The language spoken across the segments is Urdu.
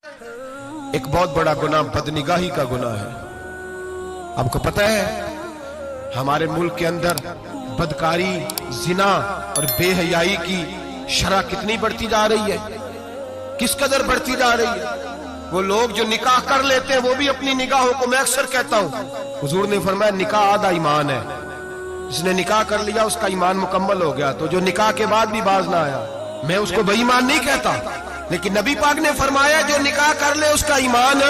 ایک بہت بڑا گناہ بدنگاہی کا گناہ ہے۔ آپ کو پتہ ہے ہمارے ملک کے اندر بدکاری، زنا اور بے حیائی کی شرح کتنی بڑھتی جا رہی ہے، کس قدر بڑھتی جا رہی ہے۔ وہ لوگ جو نکاح کر لیتے ہیں وہ بھی اپنی نگاہوں کو، میں اکثر کہتا ہوں، حضور نے فرمایا نکاح آدھا ایمان ہے، جس نے نکاح کر لیا اس کا ایمان مکمل ہو گیا۔ تو جو نکاح کے بعد بھی باز نہ آیا، میں اس کو بے ایمان نہیں کہتا، لیکن نبی پاک نے فرمایا جو نکاح کر لے اس کا ایمان،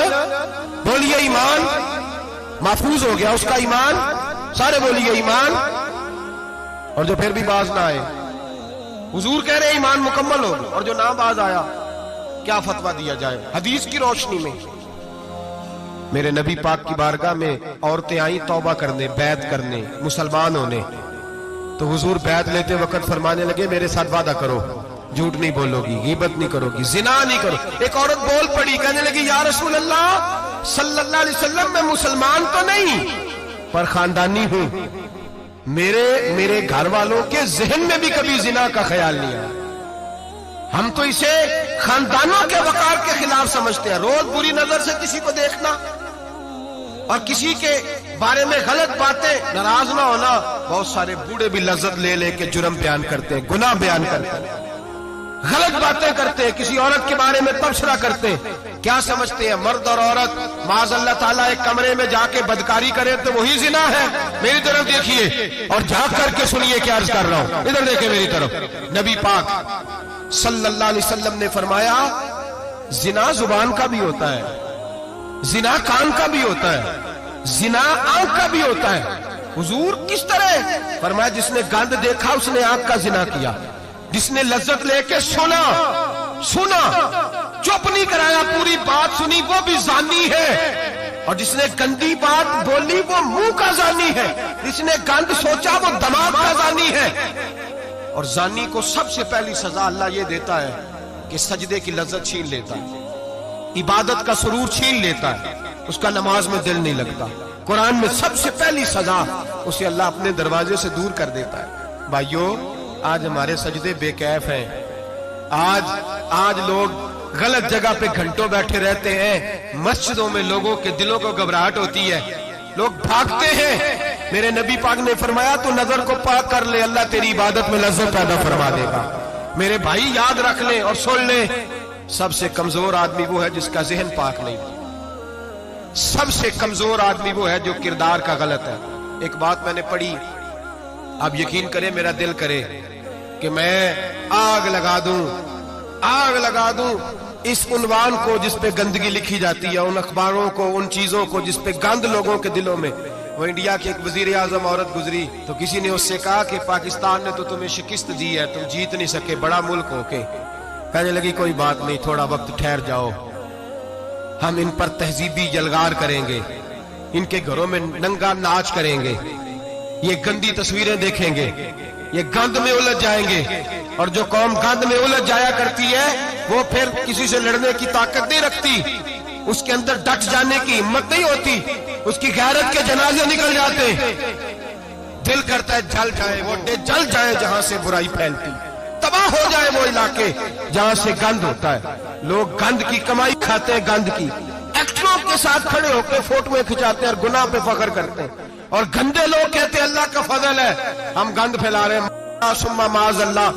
بولیے ایمان محفوظ ہو گیا، اس کا ایمان، سارے بولیے ایمان، اور جو پھر بھی باز نہ آئے، حضور کہہ رہے ایمان مکمل ہو گیا، اور جو نہ باز آیا کیا فتویٰ دیا جائے حدیث کی روشنی میں؟ میرے نبی پاک کی بارگاہ میں عورتیں آئیں توبہ کرنے، بیعت کرنے، مسلمان ہونے، تو حضور بیعت لیتے وقت فرمانے لگے میرے ساتھ وعدہ کرو، جھوٹ نہیں بولو گی، غیبت نہیں کرو گی، زنا نہیں کرو۔ ایک عورت بول پڑی، کہنے لگی یا رسول اللہ صلی اللہ علیہ وسلم میں مسلمان تو نہیں پر خاندانی ہوں، میرے گھر والوں کے ذہن میں بھی کبھی زنا کا خیال نہیں آیا، ہم تو اسے خاندانوں کے وقار کے خلاف سمجھتے ہیں۔ روز بری نظر سے کسی کو دیکھنا اور کسی کے بارے میں غلط باتیں، ناراض نہ ہونا۔ بہت سارے بوڑھے بھی لذت لے لے کے جرم بیان کرتے ہیں، گناہ بیان کرتے ہیں، غلط باتیں کرتے ہیں، کسی عورت کے بارے میں تبصرہ کرتے ہیں۔ کیا سمجھتے ہیں مرد اور عورت معاذ اللہ تعالیٰ ایک کمرے میں جا کے بدکاری کرے تو وہی زنا ہے؟ میری طرف دیکھیے اور جھانک کر کے سنیے کیا عرض کر رہا ہوں، ادھر دیکھیں میری طرف۔ نبی پاک صلی اللہ علیہ وسلم نے فرمایا زنا زبان کا بھی ہوتا ہے، زنا کان کا بھی ہوتا ہے، زنا آنکھ کا بھی ہوتا ہے۔ حضور کس طرح؟ فرمایا جس نے گند دیکھا اس نے آنکھ کا زنا کیا، جس نے لذت لے کے سنا چپ نہیں کرایا، پوری بات سنی، وہ بھی زانی ہے، اور جس نے گندی بات بولی وہ منہ کا زانی ہے، جس نے گند سوچا وہ دماغ کا زانی ہے۔ اور زانی کو سب سے پہلی سزا اللہ یہ دیتا ہے کہ سجدے کی لذت چھین لیتا ہے، عبادت کا سرور چھین لیتا ہے، اس کا نماز میں دل نہیں لگتا۔ قرآن میں سب سے پہلی سزا اسے اللہ اپنے دروازے سے دور کر دیتا ہے۔ بھائیو آج ہمارے سجدے بے کیف ہیں، آج لوگ غلط جگہ پہ گھنٹوں بیٹھے رہتے ہیں، مسجدوں میں لوگوں کے دلوں کو گھبراہٹ ہوتی ہے، لوگ بھاگتے ہیں۔ میرے نبی پاک نے فرمایا تو نظر کو پاک کر لے، اللہ تیری عبادت میں لذت پیدا فرما دے گا۔ میرے بھائی یاد رکھ لیں اور سن لیں، سب سے کمزور آدمی وہ ہے جس کا ذہن پاک نہیں، سب سے کمزور آدمی وہ ہے جو کردار کا غلط ہے۔ ایک بات میں نے پڑھی، آپ یقین کریں میرا دل کرے کہ میں آگ لگا دوں اس عنوان کو جس پہ گندگی لکھی جاتی ہے، ان اخباروں کو، ان چیزوں کو جس پہ گند لوگوں کے دلوں میں۔ وہ انڈیا کی ایک وزیر اعظم عورت گزری تو کسی نے اس سے کہا کہ پاکستان نے تو تمہیں شکست دی ہے، تم جیت نہیں سکے بڑا ملک ہو کے۔ کہنے لگی کوئی بات نہیں، تھوڑا وقت ٹھہر جاؤ، ہم ان پر تہذیبی جلگار کریں گے، ان کے گھروں میں ننگا ناچ کریں گے، یہ گندی تصویریں دیکھیں گے، یہ گند میں الجھ جائیں گے۔ اور جو قوم گند میں الجھ جایا کرتی ہے وہ پھر کسی سے لڑنے کی طاقت نہیں رکھتی، اس کے اندر ڈٹ جانے کی ہمت نہیں ہوتی، اس کی غیرت کے جنازے نکل جاتے، دل کرتا ہے جل جائے وہ جل جائے جہاں سے برائی پھیلتی، تباہ ہو جائے وہ علاقے جہاں سے گند ہوتا ہے۔ لوگ گند کی کمائی کھاتے ہیں، گند کی، ایکٹروں کے ساتھ کھڑے ہو کے فوٹویں کھچاتے ہیں اور گناہ پہ فخر کرتے ہیں، اور گندے لوگ کہتے ہیں اللہ کا فضل ہے ہم گند پھیلا رہے ہیں، ثم معاذ اللہ۔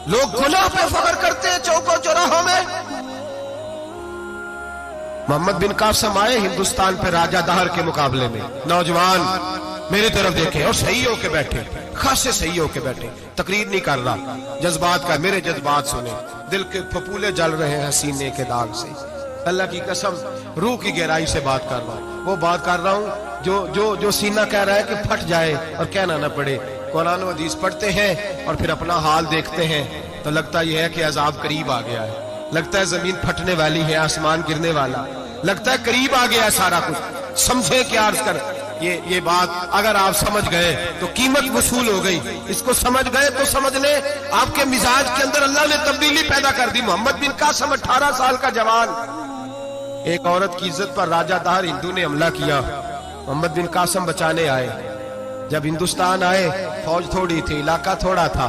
لوگ گناہ پہ فخر کرتے ہیں چوکوں چوراہوں میں۔ محمد بن قاسم آئے ہندوستان پہ راجہ دہر کے مقابلے میں، نوجوان میری طرف دیکھیں اور صحیح ہو کے بیٹھے، خاصے صحیح ہو کے بیٹھے، تقریر نہیں کر رہا، جذبات کا، میرے جذبات سنیں، دل کے پھپولے جل رہے ہیں سینے کے داغ سے، اللہ کی قسم روح کی گہرائی سے بات کر رہا ہوں، وہ بات کر رہا ہوں جو سینہ کہہ رہا ہے کہ پھٹ جائے اور کہنا نہ پڑے۔ قرآن و حدیث پڑھتے ہیں اور پھر اپنا حال دیکھتے ہیں تو لگتا یہ ہے کہ عذاب قریب آ گیا ہے، لگتا ہے زمین پھٹنے والی ہے، آسمان گرنے والا، لگتا ہے قریب آ گیا ہے سارا کچھ۔ سمجھے کیا عرض کر، یہ بات اگر آپ سمجھ گئے تو قیمت وصول ہو گئی، اس کو سمجھ گئے تو سمجھ لیں آپ کے مزاج کے اندر اللہ نے تبدیلی پیدا کر دی۔ محمد بن قاسم 18 سال کا جوان، ایک عورت کی عزت پر راجہ دہر ہندو نے حملہ کیا، محمد بن قاسم بچانے آئے۔ جب ہندوستان آئے فوج تھوڑی تھی، علاقہ تھوڑا تھا،